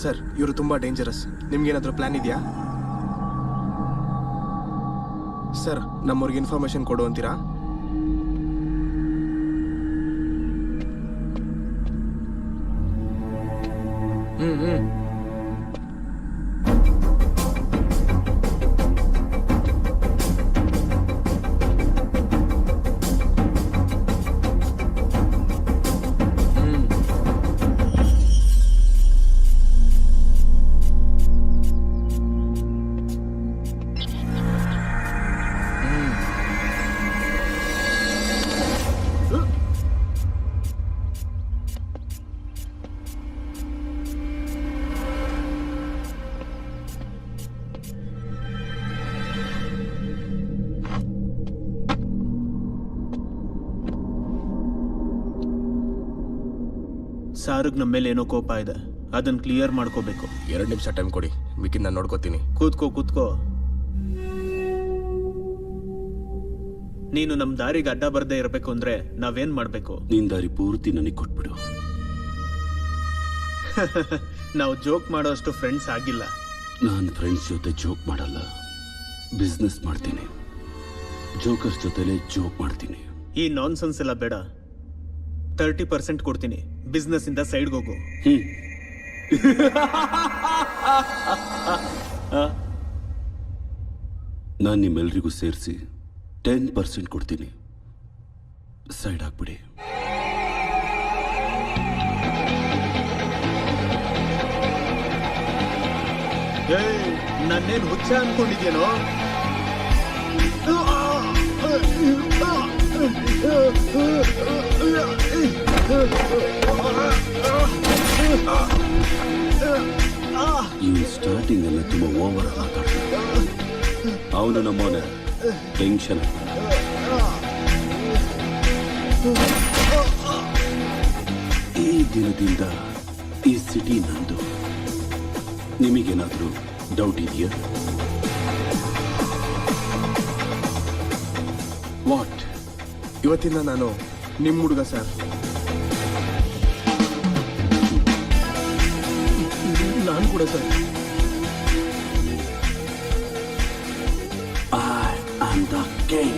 Sir ಇವರು ತುಂಬಾ dangerous. ನಿಮ್ಗೇನಾದ್ರೂ plan ಇದೆಯಾ ಸರ್? ನಮ್ಮವ್ರಿಗೆ ಇನ್ಫಾರ್ಮೇಶನ್ ಕೊಡು ಅಂತೀರಾ? ಸಾರ್ಗ್ ನಮ್ಮ ಮೇಲೆ ಏನೋ ಕೋಪ ಇದೆ, ಅದನ್ನ ಕ್ಲಿಯರ್ ಮಾಡ್ಕೋಬೇಕು. 2 ನಿಮಿಷ ಟೈಮ್ ಕೊಡಿ, ಮಿಕ್ಕಿದ್ ನಾನು ನೋಡ್ಕೋತೀನಿ. ಕೂತ್ಕೋ. ನೀನು ನಮ್ ದಾರಿಗೆ ಅಡ್ಡ ಬರ್ದೇ ಇರಬೇಕು ಅಂದ್ರೆ ನಾವೇನ್ ಮಾಡ್ಬೇಕು? ನಿನ್ ದಾರಿ ಪೂರ್ತಿ ನನಗೆ ಕೊಟ್ಬಿಡು. ನಾವು ಜೋಕ್ ಮಾಡೋಷ್ಟು ಫ್ರೆಂಡ್ಸ್ ಆಗಿಲ್ಲ. ನಾನು ಫ್ರೆಂಡ್ಸ್ ಜೊತೆ ಜೋಕ್ ಮಾಡಲ್ಲ, ಬಿಸ್ನೆಸ್ ಮಾಡ್ತೀನಿ. ಜೋಕರ್ಸ್ ಜೊತೆಲೆ ಜೋಕ್ ಮಾಡ್ತೀನಿ. ಈ ನಾನ್ಸೆನ್ಸ್ ಎಲ್ಲ ಬೇಡ. 30% ಕೊಡ್ತೀನಿ, ಬಿಸ್ನೆಸ್ ಇಂದ ಸೈಡ್ಗೆ ಹೋಗು. ನಾನು ನಿಮ್ಮೆಲ್ರಿಗೂ ಸೇರಿಸಿ 10% ಕೊಡ್ತೀನಿ, ಸೈಡ್ ಹಾಕ್ಬಿಡಿ. ನನ್ನೇನು ಹುಚ್ಚ ಅನ್ಕೊಂಡಿದ್ಯೇನೋ? ಇವ್ನು ಸ್ಟಾರ್ಟಿಂಗ್ ಅಲ್ಲೇ ತುಂಬಾ ಓವರ್ ಮಾತಾಡ್ತಾನೆ. ಅವನು ನಮ್ಮವನ ಟೆನ್ಷನ್. ಈ ದಿನದಿಂದ ಈ ಸಿಟಿ ನಂದು. ನಿಮಗೇನಾದ್ರೂ ಡೌಟ್ ಇದೆಯಾ? ವಾಟ್? ಇವತ್ತಿಂದ ನಾನು ನಿಮ್ಮ ಹುಡುಗ ಸರ್. ನಾನು ಕೂಡ sir. I am the king.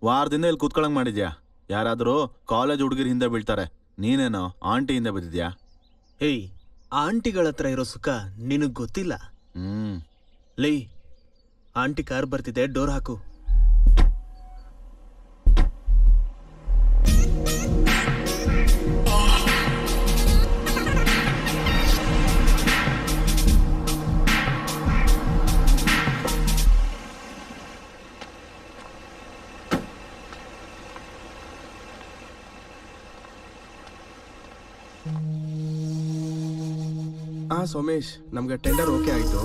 ವಾರದಿಂದ ಇಲ್ಲಿ ಕೂತ್ಕೊಳಂಗ್ ಮಾಡಿದ್ಯಾ? ಯಾರಾದ್ರೂ ಕಾಲೇಜ್ ಹುಡುಗಿರ ಹಿಂದೆ ಬೀಳ್ತಾರೆ, ನೀನೇನೋ ಆಂಟಿ ಹಿಂದೆ ಬಿದ್ದಿದ್ಯಾ? ಏಯ್, ಆಂಟಿಗಳ ಹತ್ರ ಇರೋ ಸುಖ ನಿನಗ್ ಗೊತ್ತಿಲ್ಲ. ಲೈ, ಆಂಟಿ ಕಾರ್ ಬರ್ತಿದೆ, ಡೋರ್ ಹಾಕು. ಸೋಮೇಶ್, ನಮ್ಗೆ ಟೆಂಡರ್ ಓಕೆ ಆಯ್ತು.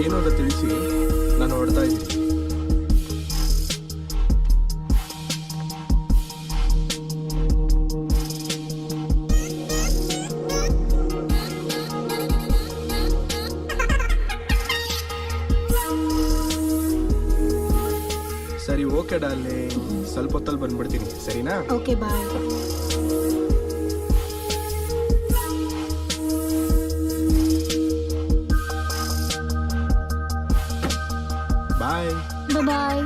ಏನು ಅಂತ ತಿಳಿಸಿ, ನಾನು ಹೊಡ್ತಾ ಇದ್ದೀನಿ. ಸರಿ, ಓಕೆ ಡಾರ್ಲಿ, ಸ್ವಲ್ಪ ಹೊತ್ತಲ್ಲಿ ಬಂದ್ಬಿಡ್ತೀನಿ, ಸರಿನಾ? Okay bye. ಬಾಯ್. ಬಾಯ್.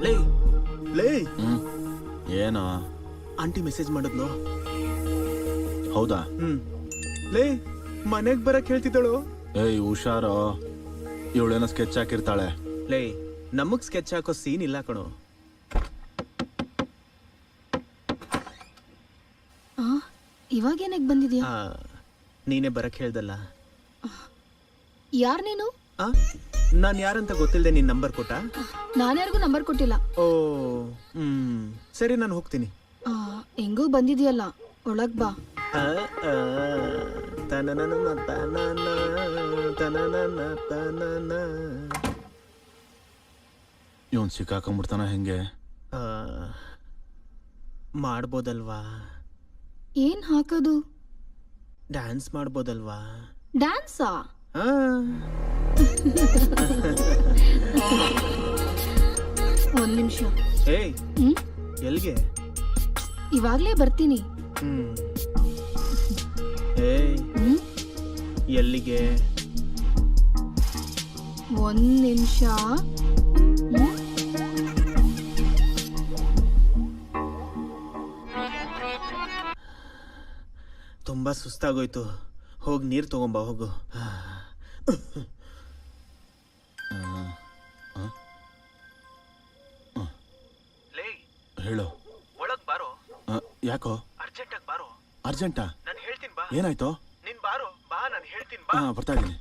ಲೇ ಲೇ, ಏನೋ ಆಂಟಿ ಮೆಸೇಜ್ ಮಾಡಿದ್ಲು. ಹೌದಾ? ಲೇ, ಮನೆಗ್ ಬರಕ್ ಹೇಳ್ತಿದ್ದಳು. ಏಯ್ ಹುಷಾರೋ, ಇವಳೇನೋ ಸ್ಕೆಚ್ ಹಾಕಿರ್ತಾಳೆ. ಲೇ, ನಮಗ್ ಸ್ಕೆಚ್ ಹಾಕೋ ಸೀನ್ ಇಲ್ಲ ಕಣೋ. ಇವಾಗೇನಕ್ ಬಂದಿದ್ಯಾ? ನೀನೇ ಬರಕ್ ಹೇಳ್ದಲ್ಲ. ಯಾರ್ ನೀನು? ನಾನ್ ಯಾರಂತ ಗೊತ್ತಿಲ್ಲದೆ ನಿನ್ ನಂಬರ್ ಕೊಟ್ಟ? ನಾನ್ಯಾರಿಗೂ ನಂಬರ್ ಕೊಟ್ಟಿಲ್ಲ. ಓ, ಸರಿ, ನಾನು ಹೋಗ್ತೀನಿ. ಹೆಂಗೂ ಬಂದಿದ್ಯಲ್ಲ, ಒಳಗ್ ಬಾ. ಇವನ್ ಸಿಕ್ಕಾಕೊಂಡ್ಬಿಡ್ತಾನ ಹೆಂಗೆ? ಮಾಡ್ಬೋದಲ್ವಾ? ಏನ್ ಹಾಕೋದು? ಡ್ಯಾನ್ಸ್ ಮಾಡ್ಬೋದಲ್ವಾ? ಡ್ಯಾನ್ಸಾ? ಒಂದ್ ನಿಮಿಷ. ಏಯ್, ಎಲ್ಗೆ? ಇವಾಗ್ಲೇ ಬರ್ತೀನಿ. ಏಯ್, ಎಲ್ಲಿಗೆ? ಒಂದ್ ನಿಮಿಷ. ತುಂಬಾ ಸುಸ್ತಾಗೋಯ್ತು, ಹೋಗಿ ನೀರ್ ತಗೊಂಬ ಹೋಗು. ಹೇಳು. ಒಳಗ್ ಬಾರೋ. ಯಾಕೋ ಅರ್ಜೆಂಟ್ ಆಗಿ ಬಾರೋ. ಅರ್ಜೆಂಟಾ? ನಾನು ಹೇಳ್ತೀನಿ ಬಾ. ಏನಾಯ್ತು? ನೀನ್ ಬಾರೋ, ಬಾ, ನಾನು ಹೇಳ್ತೀನಿ ಬಾ. ಬರ್ತಾ ಇದ್ದೀನಿ.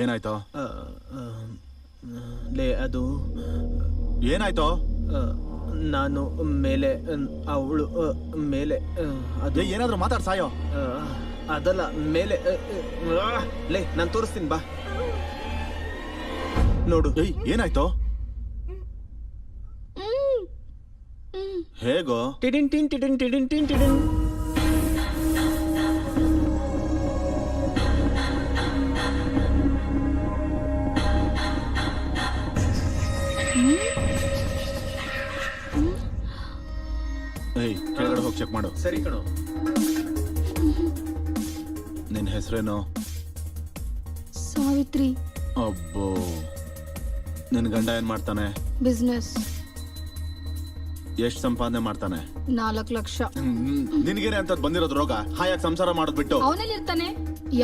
ಏನಾಯ್ತು? ಲೇ, ಅದು ಏನಾಯ್ತು? ನಾನು ಮೇಲೆ, ಅವಳು ಮೇಲೆ, ಅದು ಏನಾದ್ರೂ ಮಾತಾಡ್ ಸಾಯೋ. ಅದಲ್ಲ, ಮೇಲೆ. ಲೇ, ನಾನು ತೋರಿಸ್ತೀನಿ ಬಾ, ನೋಡು. ಏಯ್, ಏನಾಯ್ತು? ಹೇಗೋ? ಟಿಡಿನ್ ಟಿನ್ ಟಿಡಿನ್ ಟಿಡಿನ್ ಟಿನ್ ಟಿಡಿನ್. ಏಯ್, ಕೆಳಗಡೆ ಹೋಗಿ ಚೆಕ್ ಮಾಡು. ಸರಿ ಕಣೋ. ನಿನ್ನ ಹೆಸರೇನು? ಸಾವಿತ್ರಿ. ಅಬ್ಬೋ, ನಿನ್ನ ಗಂಡ ಏನ್ ಮಾಡ್ತಾನೆ? ಬಿಸ್ನೆಸ್. ಎಷ್ಟು ಸಂಪಾದನೆ ಮಾಡ್ತಾನೆ? 4 ಲಕ್ಷ. ನಿನಗೇನೆ ಅಂತ ಬಂದಿರೋದು ರೋಗ? ಹಾಯಾಗಿ ಸಂಸಾರ ಮಾಡೋದ್ ಬಿಟ್ಟು ಅವನಲ್ಲಿ ಇರ್ತಾನೆ,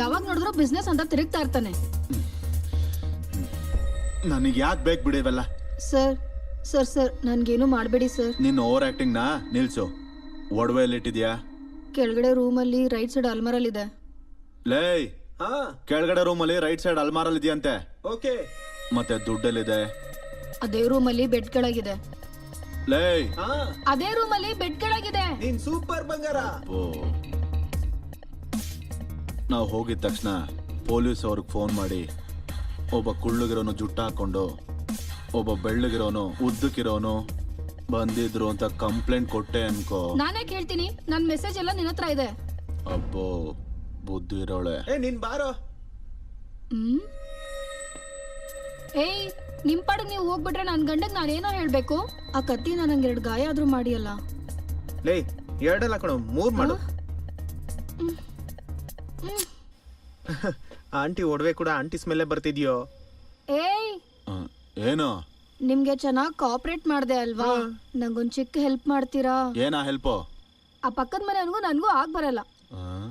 ಯಾವಾಗ ನೋಡಿದ್ರು ಬಿಸ್ನೆಸ್ ಅಂತ ತಿರುಗ್ತಾ ಇರ್ತಾನೆ. ನನಗೆ ಯಾಕೆ ಬೇಕು ಬಿಡಿ ಇವೆಲ್ಲ? ಸರ್ ಸರ್ ಸರ್ ನನ್ಗೇನು ಮಾಡಬೇಡಿ ಸರ್. ನಿನ್ನ ಓವರ್ ಆಕ್ಟಿಂಗ್ ನಾ ನಿಲ್ಸು. ಒಡವೆ ಎಲ್ಲಿಟ್ಟಿದ್ಯಾ? ಕೆಳಗಡೆ ರೂಮಲ್ಲಿ ರೈಟ್ ಸೈಡ್ ಅಲ್ಮರಲ್ಲಿ ಇದೆ. ಲೇ, ಕೆಳಗಡೆ ರೂಮಲ್ಲಿ ರೈಟ್ ಸೈಡ್ ಅಲ್ಮಾರಲ್ಲಿ ಇದೆಯಂತೆ. ಓಕೆ. ಮತ್ತೆ ದುಡ್ಡಲ್ಲಿದೆ? ಅದೇ ರೂಮಲ್ಲಿ ಬೆಡ್ ಕೆಳಗಿದೆ. ಲೇ, ಅದೇ ರೂಮಲ್ಲಿ ಬೆಡ್ ಕೆಳಗಿದೆ. ನೀನ್ ಸೂಪರ್ ಬಂಗಾರ. ನಾವು ಹೋಗಿದ ತಕ್ಷಣ ಪೊಲೀಸ್ ಅವ್ರಿಗೆ ಫೋನ್ ಮಾಡಿ ಒಬ್ಬ ಕುಳ್ಳಗಿರೋನು ಜುಟ್ಟ ಹಾಕೊಂಡು ಒಬ್ಬ ಬೆಳ್ಳಗಿರೋನು ಉದ್ದಕ್ಕಿರೋನು ಬಂದಿದ್ರು ಅಂತ ಕಂಪ್ಲೇಂಟ್ ಕೊಟ್ಟೆ ಅನ್ಕೋ. ನಾನೇ ಕೇಳ್ತೀನಿ, ನನ್ ಮೆಸೇಜ್ ಎಲ್ಲ ನಿನ್ನ ಹತ್ರ ಇದೆ. ಅಬ್ಬೋ ಬುದ್ಧಿ ಇರೋಳೆ. ನೀನ್ ಬಾರೋ. ಹ್ಮ್ ಏಯ್, ನಿಮ್ ಪಾಡಿಗೆ ನೀವು ಹೋಗ್ಬಿಟ್ರೆ ನನ್ ಗಂಡಗ್ ನಾನೇನೋ ಹೇಳ್ಬೇಕು? ಆ ಕತ್ತಿ ನನಗೆ 2 ಗಾಯ ಆದ್ರೂ ಮಾಡಿಯಲ್ಲ. ಲೇ, 2 ಕಣೋ, 3 ಮಾಡು. ಆಂಟಿ ಒಡವೆ ಕೂಡ ಆಂಟಿ ಸ್ಮೆಲ್ಲೇ ಬರ್ತಿದ್ಯೋ. ಏಯ್, ಏನು ನಿಮ್ಗೆ ಚೆನ್ನಾಗ್ ಕೋಆಪರೇಟ್ ಮಾಡ್ದೆ ಅಲ್ವಾ? ನಂಗೊಂದ್ ಚಿಕ್ಕ ಹೆಲ್ಪ್ ಮಾಡ್ತೀರಾ? ಏನಾ ಹೆಲ್ಪು? ಆ ಪಕ್ಕದ ಮನೆಯವನಿಗೂ ನನ್ಗೂ ಆಗ್ ಬರಲ್ಲ.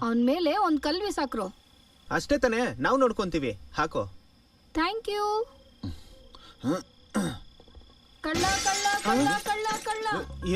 ಅವನ್ ಮೇಲೆ ಒಂದ್ ಕಲ್ ಬಿಸಾಕ್ರು. ಅಷ್ಟೇ ತಾನೇ, ನಾವು ನೋಡ್ಕೊಂತೀವಿ. ಹಾಕೋ. Thank you. ಕಳ್ಳ ಕಳ್ಳ ಕಳ್ಳ ಕಳ್ಳ ಕಳ್ಳ